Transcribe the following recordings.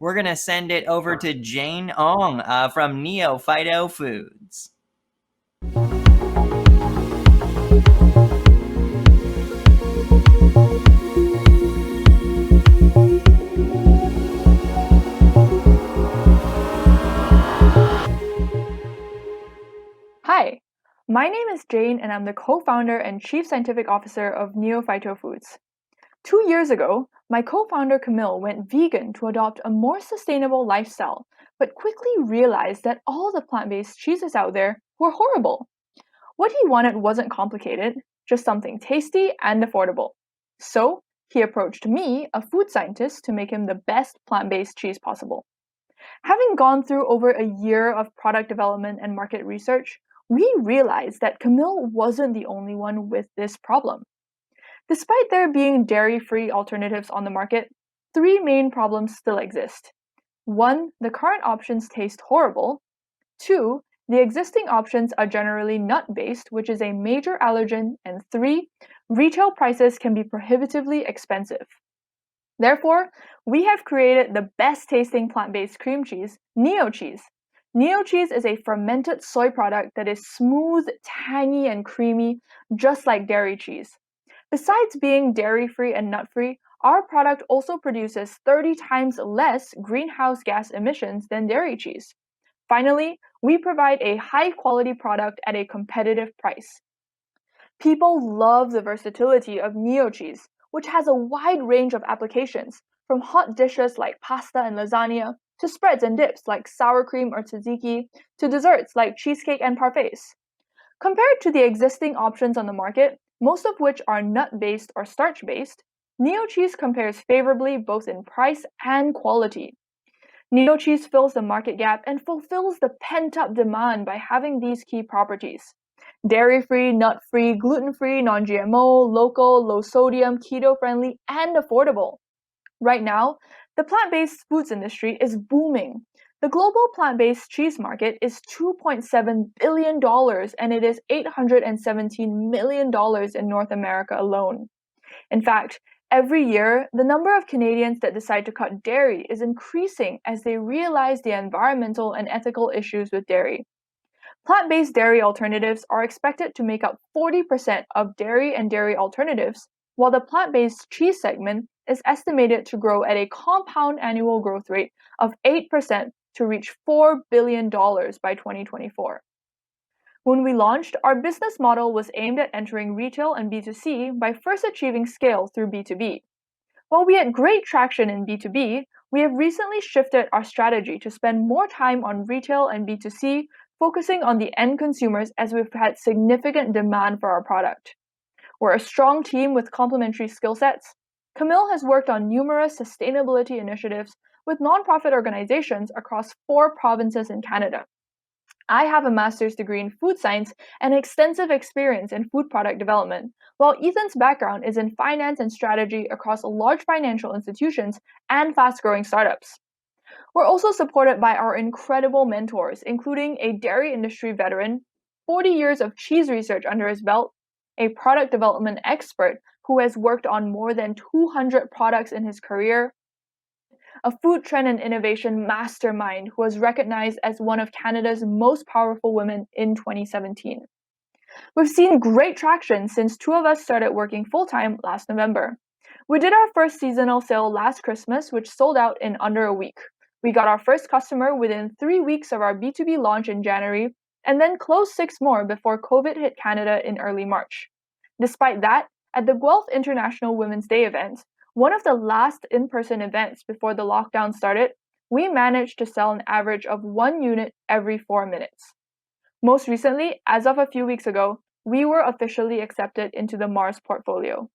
we're going to send it over to Jane Ong from Neophyto Foods. Hi, my name is Jane and I'm the co-founder and chief scientific officer of Neophyto Foods. 2 years ago, my co-founder Camille went vegan to adopt a more sustainable lifestyle, but quickly realized that all the plant-based cheeses out there were horrible. What he wanted wasn't complicated, just something tasty and affordable. So, he approached me, a food scientist, to make him the best plant-based cheese possible. Having gone through over a year of product development and market research, we realized that Camille wasn't the only one with this problem. Despite there being dairy-free alternatives on the market, 3 main problems still exist. 1, the current options taste horrible. 2, the existing options are generally nut-based, which is a major allergen. And 3, retail prices can be prohibitively expensive. Therefore, we have created the best-tasting plant-based cream cheese, Neocheese. Neocheese is a fermented soy product that is smooth, tangy, and creamy, just like dairy cheese. Besides being dairy-free and nut-free, our product also produces 30 times less greenhouse gas emissions than dairy cheese. Finally, we provide a high-quality product at a competitive price. People love the versatility of Neocheese, which has a wide range of applications, from hot dishes like pasta and lasagna, to spreads and dips like sour cream or tzatziki, to desserts like cheesecake and parfaits. Compared to the existing options on the market, most of which are nut-based or starch-based, Neocheese compares favorably both in price and quality. Neocheese fills the market gap and fulfills the pent-up demand by having these key properties: dairy-free, nut-free, gluten-free, non-GMO, local, low-sodium, keto-friendly, and affordable. Right now, the plant-based foods industry is booming. The global plant-based cheese market is $2.7 billion, and it is $817 million in North America alone. In fact, every year, the number of Canadians that decide to cut dairy is increasing as they realize the environmental and ethical issues with dairy. Plant-based dairy alternatives are expected to make up 40% of dairy and dairy alternatives, while the plant-based cheese segment is estimated to grow at a compound annual growth rate of 8% to reach $4 billion by 2024. When we launched, our business model was aimed at entering retail and B2C by first achieving scale through B2B. While we had great traction in B2B, we have recently shifted our strategy to spend more time on retail and B2C, focusing on the end consumers as we've had significant demand for our product. We're a strong team with complementary skill sets. Camille has worked on numerous sustainability initiatives with nonprofit organizations across 4 provinces in Canada. I have a master's degree in food science and extensive experience in food product development, while Ethan's background is in finance and strategy across large financial institutions and fast-growing startups. We're also supported by our incredible mentors, including a dairy industry veteran, 40 years of cheese research under his belt, a product development expert who has worked on more than 200 products in his career, a food trend and innovation mastermind who was recognized as one of Canada's most powerful women in 2017. We've seen great traction since 2 of us started working full-time last November. We did our first seasonal sale last Christmas, which sold out in under a week. We got our first customer within 3 weeks of our B2B launch in January, and then closed 6 more before COVID hit Canada in early March. Despite that, at the Guelph International Women's Day event, one of the last in-person events before the lockdown started, we managed to sell an average of 1 unit every 4 minutes. Most recently, as of a few weeks ago, we were officially accepted into the Mars portfolio.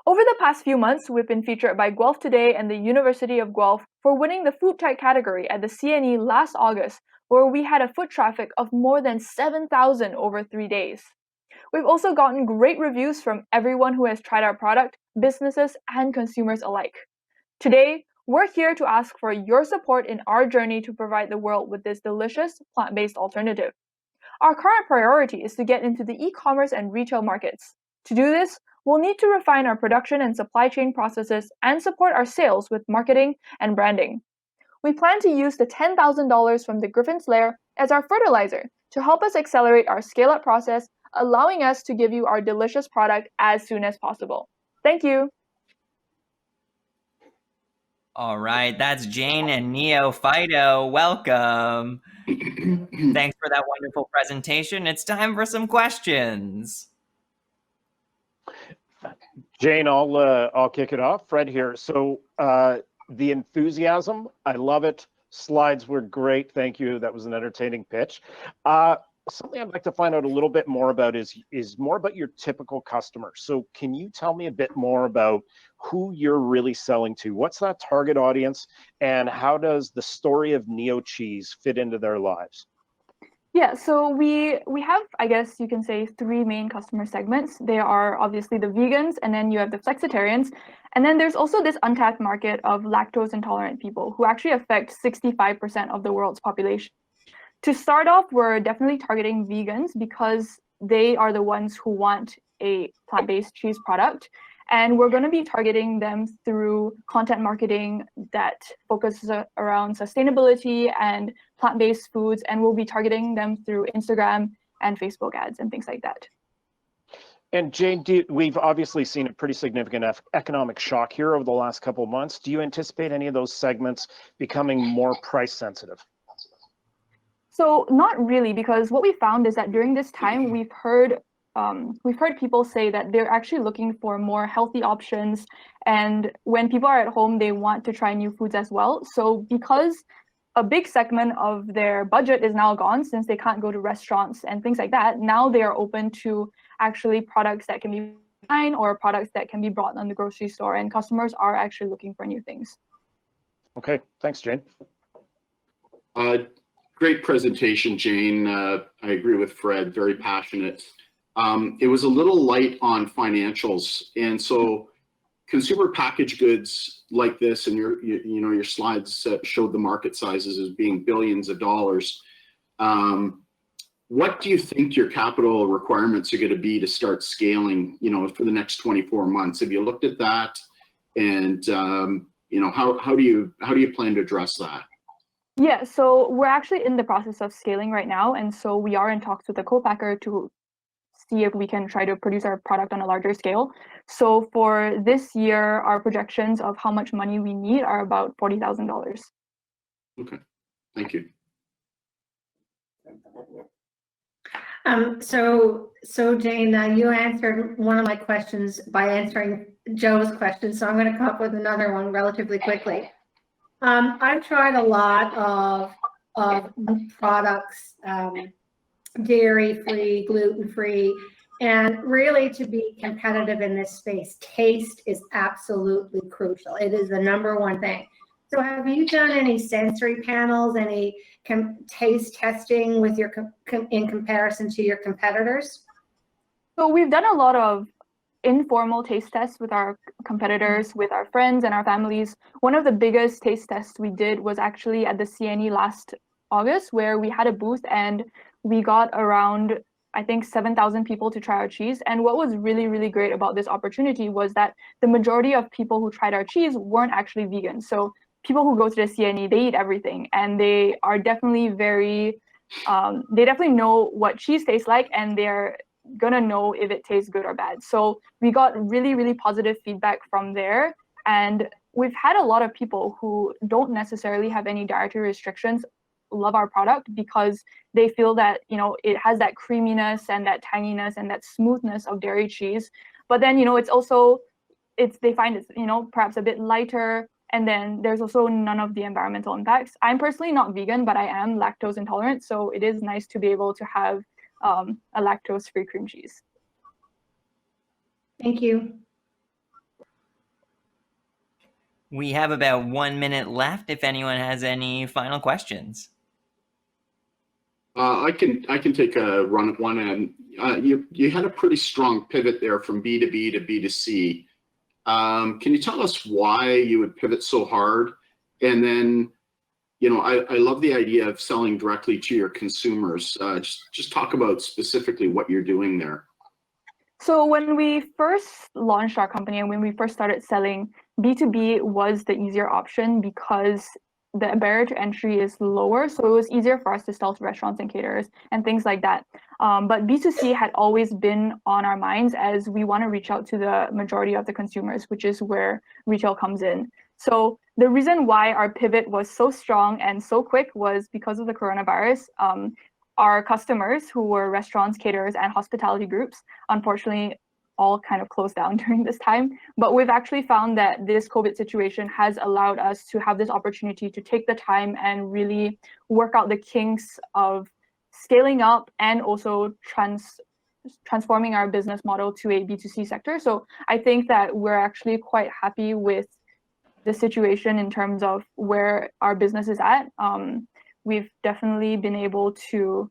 Over the past few months, we've been featured by Guelph Today and the University of Guelph for winning the food tech category at the CNE last August, where we had a foot traffic of more than 7,000 over 3 days. We've also gotten great reviews from everyone who has tried our product, businesses, and consumers alike. Today, we're here to ask for your support in our journey to provide the world with this delicious plant-based alternative. Our current priority is to get into the e-commerce and retail markets. To do this, we'll need to refine our production and supply chain processes and support our sales with marketing and branding. We plan to use the $10,000 from the Gryphon'sLAAIR as our fertilizer to help us accelerate our scale-up process, allowing us to give you our delicious product as soon as possible. Thank you. All right, that's Jane and Neophyto. Welcome. Thanks for that wonderful presentation. It's time for some questions. Jane, I'll kick it off. Fred here. So the enthusiasm, I love it. Slides were great. Thank you. That was an entertaining pitch. Something I'd like to find out a little bit more about is more about your typical customer. So can you tell me a bit more about who you're really selling to? What's that target audience, and how does the story of Neocheese fit into their lives? Yeah, so we have, I guess you can say, three main customer segments. They are obviously the vegans, and then you have the flexitarians, and then there's also this untapped market of lactose intolerant people who actually affect 65% of the world's population. To start off, we're definitely targeting vegans because they are the ones who want a plant-based cheese product. And we're going to be targeting them through content marketing that focuses around sustainability and plant-based foods. And we'll be targeting them through Instagram and Facebook ads and things like that. And Jane, we've obviously seen a pretty significant economic shock here over the last couple of months. Do you anticipate any of those segments becoming more price sensitive? So not really, because what we found is that during this time, we've heard people say that they're actually looking for more healthy options. And when people are at home, they want to try new foods as well. So because a big segment of their budget is now gone, since they can't go to restaurants and things like that, now they are open to actually products that can be online or products that can be brought on the grocery store. And customers are actually looking for new things. Okay, thanks, Jane. Great presentation, Jane. I agree with Fred, very passionate. It was a little light on financials, and so consumer packaged goods like this, and your slides showed the market sizes as being billions of dollars. What do you think your capital requirements are going to be to start scaling, for the next 24 months? Have you looked at that? And how do you plan to address that? Yeah, so we're actually in the process of scaling right now, and so we are in talks with the co-packer to see if we can try to produce our product on a larger scale. So for this year, our projections of how much money we need are about $40,000. Okay, thank you. So Jane, you answered one of my questions by answering Joe's question, so I'm going to come up with another one relatively quickly. I've tried a lot of products, dairy-free, gluten-free, and really to be competitive in this space, taste is absolutely crucial. It is the #1 thing. So have you done any sensory panels, any taste testing with in comparison to your competitors? So we've done a lot of informal taste tests with our competitors, with our friends and our families. One of the biggest taste tests we did was actually at the CNE last August, where we had a booth and we got around, I think, 7,000 people to try our cheese. And what was really, really great about this opportunity was that the majority of people who tried our cheese weren't actually vegan. So people who go to the CNE, they eat everything, and they are definitely they definitely know what cheese tastes like, and they're gonna know if it tastes good or bad. So we got really, really positive feedback from there. And we've had a lot of people who don't necessarily have any dietary restrictions love our product because they feel that, it has that creaminess and that tanginess and that smoothness of dairy cheese. But then, they find it's, perhaps a bit lighter. And then there's also none of the environmental impacts. I'm personally not vegan, but I am lactose intolerant. So it is nice to be able to have a lactose-free cream cheese. Thank you. We have about 1 minute left if anyone has any final questions. I can take a run at one, and you had a pretty strong pivot there from B2B to B2C. Can you tell us why you would pivot so hard? And then, I love the idea of selling directly to your consumers. Just talk about specifically what you're doing there. So when we first launched our company and when we first started selling, B2B was the easier option because the barrier to entry is lower, so it was easier for us to sell to restaurants and caterers and things like that. But B2C had always been on our minds, as we want to reach out to the majority of the consumers, which is where retail comes in. So the reason why our pivot was so strong and so quick was because of the coronavirus. Our customers, who were restaurants, caterers, and hospitality groups, unfortunately all kind of closed down during this time. But we've actually found that this COVID situation has allowed us to have this opportunity to take the time and really work out the kinks of scaling up and also transforming our business model to a B2C sector. So I think that we're actually quite happy with the situation in terms of where our business is at. We've definitely been able to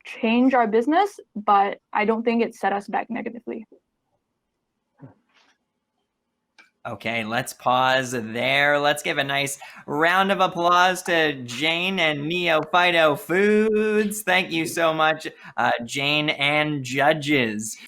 change our business, but I don't think it set us back negatively. Okay, let's pause there. Let's give a nice round of applause to Jane and Neophyto Foods. Thank you so much, Jane and judges.